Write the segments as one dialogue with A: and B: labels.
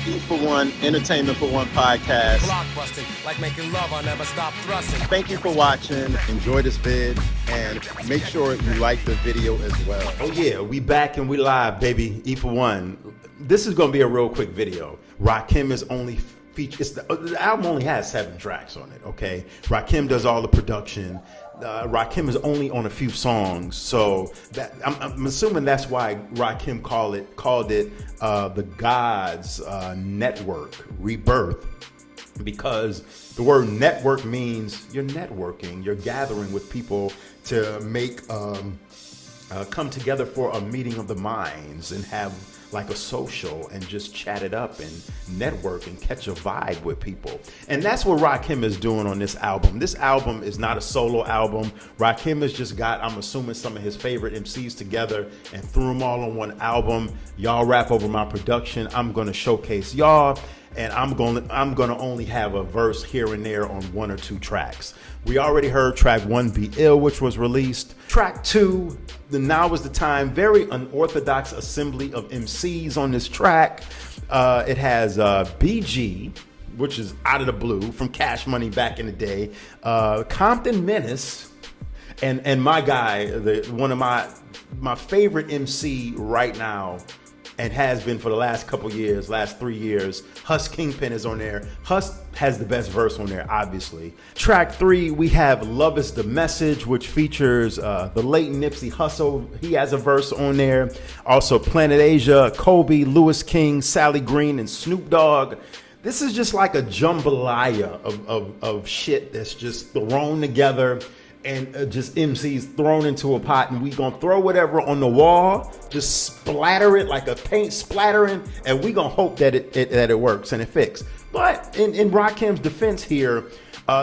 A: E for One, Entertainment for One podcast.
B: Blockbusting, like making love, I'll never stop thrusting.
A: Thank you for watching. Enjoy this vid and make sure you like the video as well.
C: Oh yeah, we back and we live, baby. E for One. This is gonna be a real quick video. Rakim is only the album only has 7 tracks on it. Okay, Rakim does all the production. Rakim is only on a few songs, so that I'm assuming that's why Rakim called it the Gods Network Rebirth, because the word network means you're networking, you're gathering with people to make come together for a meeting of the minds and have like a social and just chat it up and network and catch a vibe with people. And that's what Rakim is doing on this album. This album is not a solo album. Rakim has just got, I'm assuming, some of his favorite MCs together and threw them all on one album. Y'all rap over my production. I'm gonna showcase y'all, and I'm gonna only have a verse here and there on 1 or 2 tracks. We already heard track 1, Be Ill, which was released. Track 2, the Now Is the Time, very unorthodox assembly of MCs on this track. It has BG, which is out of the blue from Cash Money back in the day. Compton Menace, and my guy, one of my favorite MC right now, and has been for the last couple years, last 3 years. Huss Kingpin is on there. Huss has the best verse on there, obviously. Track 3, we have Love Is the Message, which features the late Nipsey Hussle. He has a verse on there. Also Planet Asia, Kobe, Lewis King, Sally Green, and Snoop Dogg. This is just like a jambalaya of shit that's just thrown together, and just MCs thrown into a pot, and we gonna throw whatever on the wall, just splatter it like a paint splattering, and we gonna hope that it works and it fits. But in Rakim's defense here,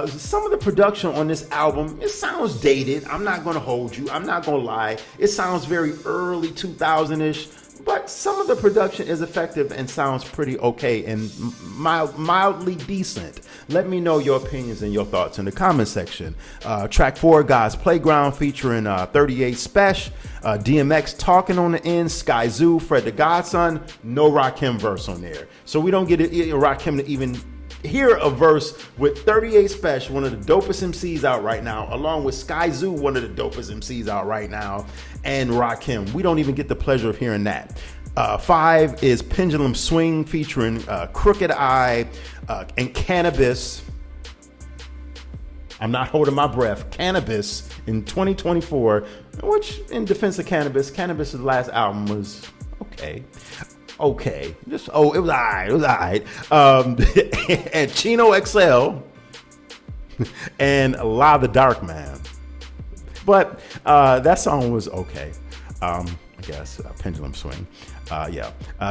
C: some of the production on this album, it sounds dated. I'm not gonna hold you. I'm not gonna lie. It sounds very early 2000-ish. But some of the production is effective and sounds pretty okay and mildly decent. Let me know your opinions and your thoughts in the comment section. Track 4, God's Playground, featuring 38 Special, DMX talking on the end, Sky Zoo, Fred the Godson. No Rakim verse on there. So we don't get Rakim to even hear a verse with 38 Special, one of the dopest MCs out right now, along with Sky Zoo, one of the dopest MCs out right now, and Rakim. We don't even get the pleasure of hearing that. 5 is Pendulum Swing, featuring Crooked Eye and Cannabis. I'm not holding my breath. Cannabis in 2024, which, in defense of Cannabis's last album was okay. It was alright. And Chino XL and La the Dark Man. But that song was okay. I guess Pendulum Swing.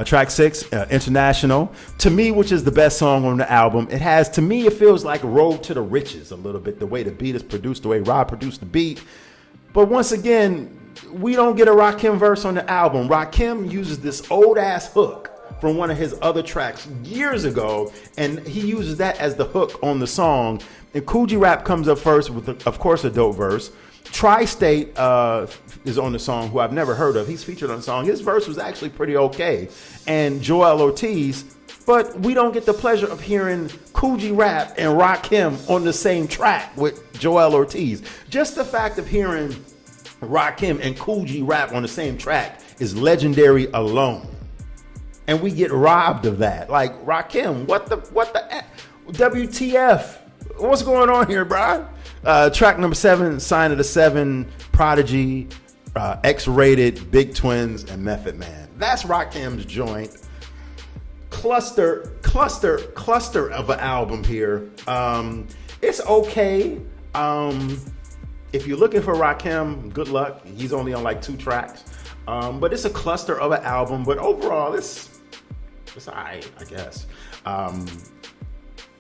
C: Track 6, International. To me, which is the best song on the album. To me, it feels like Road to the Riches a little bit, the way the beat is produced, the way Rob produced the beat. But once again, we don't get a Rakim verse on the album. Rakim uses this old ass hook from one of his other tracks years ago, and he uses that as the hook on the song. And Kool G Rap comes up first with, of course, a dope verse. Tri-State is on the song, who I've never heard of. He's featured on the song. His verse was actually pretty okay. And Joel Ortiz, but we don't get the pleasure of hearing Kool G Rap and Rakim on the same track with Joel Ortiz. Just the fact of hearing Rakim and Kool G Rap on the same track is legendary alone. And we get robbed of that. Like, Rakim, what the WTF? What's going on here, bro? Track number 7, Sign of the Seven, Prodigy, X-Rated, Big Twins, and Method Man. That's Rakim's joint. Cluster of an album here. It's okay. If you're looking for Rakim, good luck. He's only on like 2 tracks. But it's a cluster of an album. But overall, it's alright, I guess.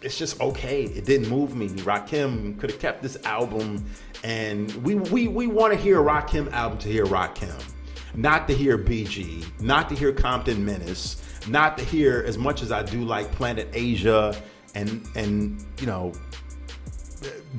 C: It's just okay. It didn't move me. Rakim could have kept this album, and we want to hear a Rakim album to hear Rakim, not to hear BG, not to hear Compton Menace, not to hear, as much as I do like Planet Asia and you know,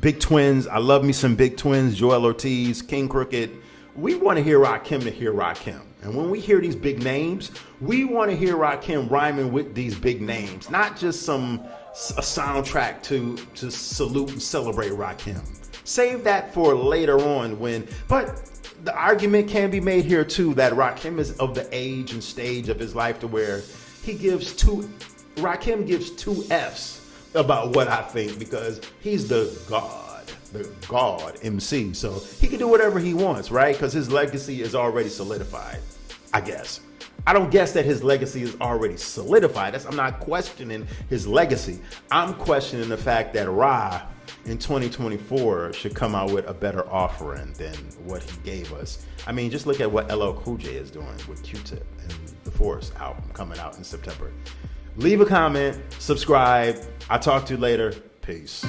C: Big Twins. I love me some Big Twins, Joel Ortiz, King Crooked. We want to hear Rakim to hear Rakim. And when we hear these big names, we want to hear Rakim rhyming with these big names, not just a soundtrack to salute and celebrate Rakim. Save that for later on but the argument can be made here too that Rakim is of the age and stage of his life to where Rakim gives two F's about what I think, because he's the God MC. So he can do whatever he wants, right? Because his legacy is already solidified, I guess. I don't guess that his legacy is already solidified. I'm not questioning his legacy. I'm questioning the fact that Ra in 2024 should come out with a better offering than what he gave us. I mean, just look at what LL Cool J is doing with Q-Tip and the Force album coming out in September. Leave a comment, subscribe. I'll talk to you later. Peace.